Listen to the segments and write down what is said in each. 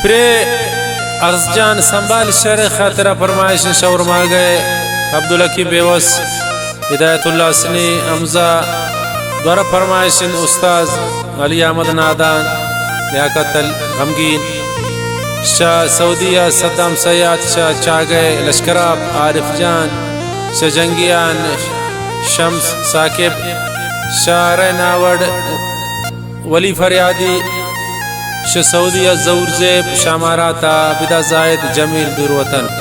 pray अगजजान संभाल sir खातरा फरमाइश शौर मा गए अब्दुल हकीम बेवस हिदायतुल्लाह सनी हमजा द्वारा फरमाइश उस्ताद अली अहमद नादान लियाकत गमगीन शाह सऊदिया सद्दाम सयाद शाह चागे लश्कराब आरिफ जान शाह जंगियान शम्स साकिब शाह नावड वली फरियादी शाह सऊदिया जऊर ज़ेब शामाराता बिदा जायद जमील दुरवतन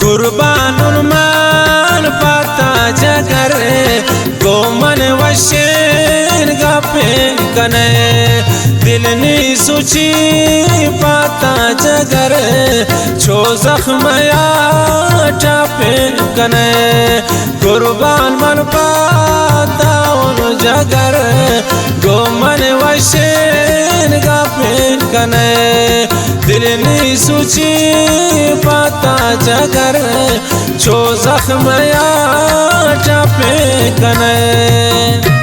कुर्बानुल मान पाता जगर गोमन वशेर गापे कने दिल नी सुची पाता जगर छो जख्मया टापे कने कुर्बान मन पाता उन जगर गोमन वशेर गापे कने दिल नी सुची पाता जगर छो जख्मया टापे कने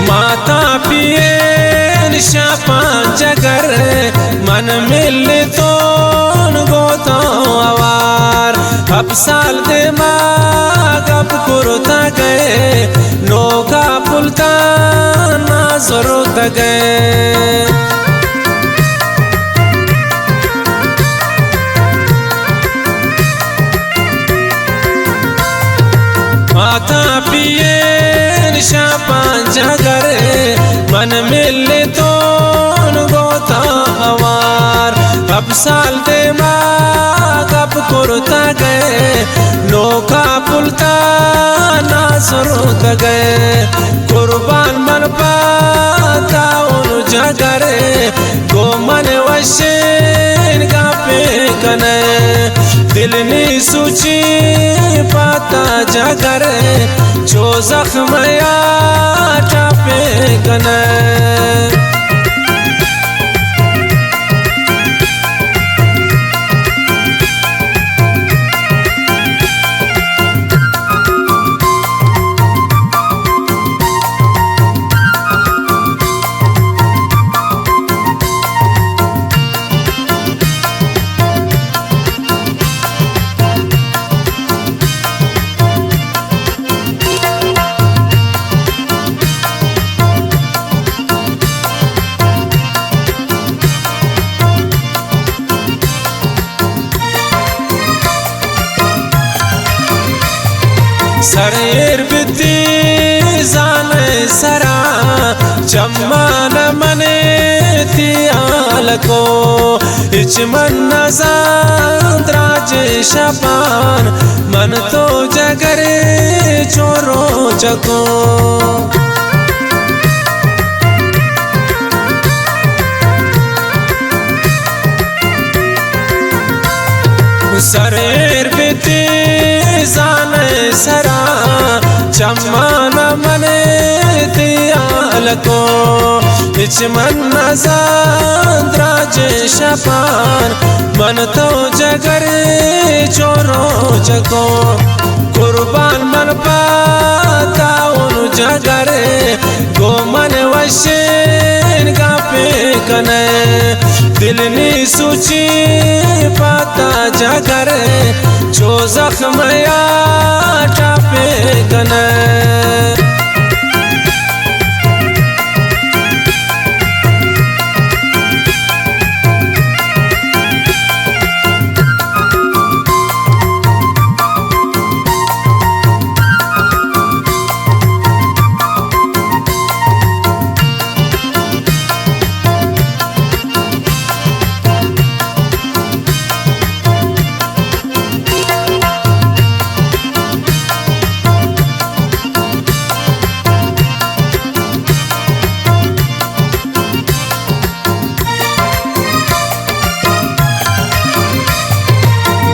माता पिए निशापान जगर मन मिल तो गोतो आवार अब साल दे मागब कुरुता गए नोका पुलता ना जरूरत गए माता पिए निशापान जगर मन मिले तो गोता आवार अब साल दे मागब कुरुता गए नोका पुलता ना जरूरत गए कुर्बान मन पाता उन जगर गो मन वशेन गापे कने दिल नी सुची पाता जगर छो जख्मया टापे कने सरेर बिती जाने सरा चम्मान मने तियाल को इचमन नजान द्राजे शपान मन तो जगरे चोरो चको सरेर बिती जाने सरा चम्मान मने तियाल को इचमन नजान द्राजे शपान मन तो जगर चोरो चको कुर्बान मन पाता उन जगर गो मन वशेन गापे कने दिल नी सुची पाता जगर छो जख्मया कने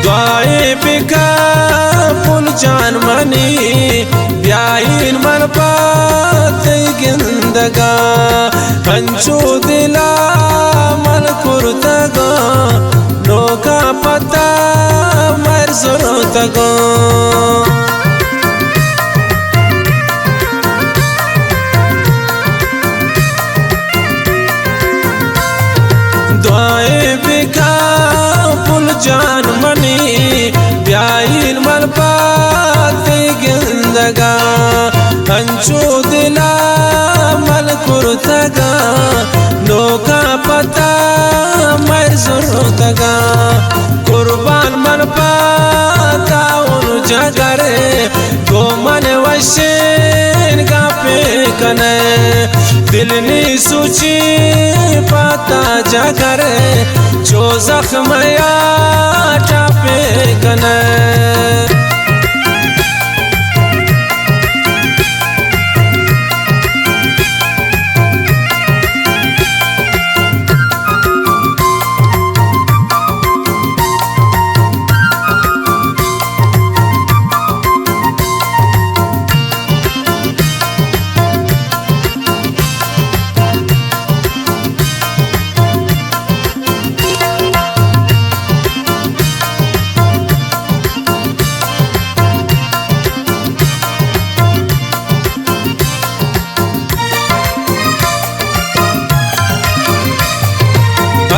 दुआएं बिका पुल जान मनी ब्याइन मन पात गिंदगा हंचू दिला मन कुर्तगा नोका पता मर जरूरतगा दुआएं बिका पुल जान मनी ब्याइन मन पाते गिंदगा हंचू दिला मन कुर्तगा नोका पता मर जरूरतगा कुर्बान मन पाता उन जगरे गो मन वशेन गा पे कने दिल नी सूची पाता जगरे जो जख्म या टापे कने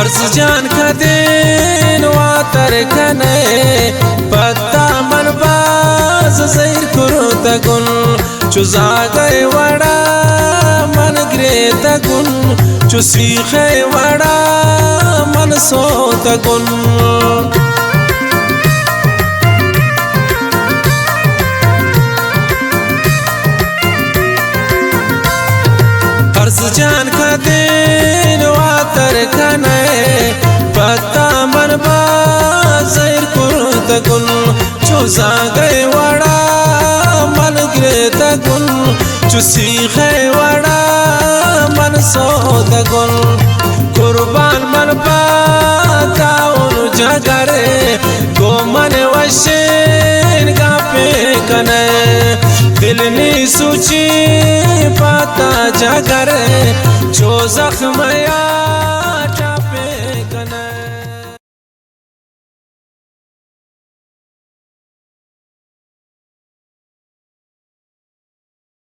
अर्ज जान खदेन वातर कने पत्ता मन बाज जैर कुरु तगुन चुजा गए वड़ा मन ग्रे तगुन चुसीखे वड़ा मन सो तगुन अर्ज जान खदेन वातर कने पत्ता मन बाजर कुर्तगुन चुजा गए वड़ा मन गिरे तगुन चुसीखे वड़ा मन सोदगुन कुर्बान मन पाता उन जगरे गो मन वशेन गा पे कने दिल नी सूची पाता जगरे जो जख्म या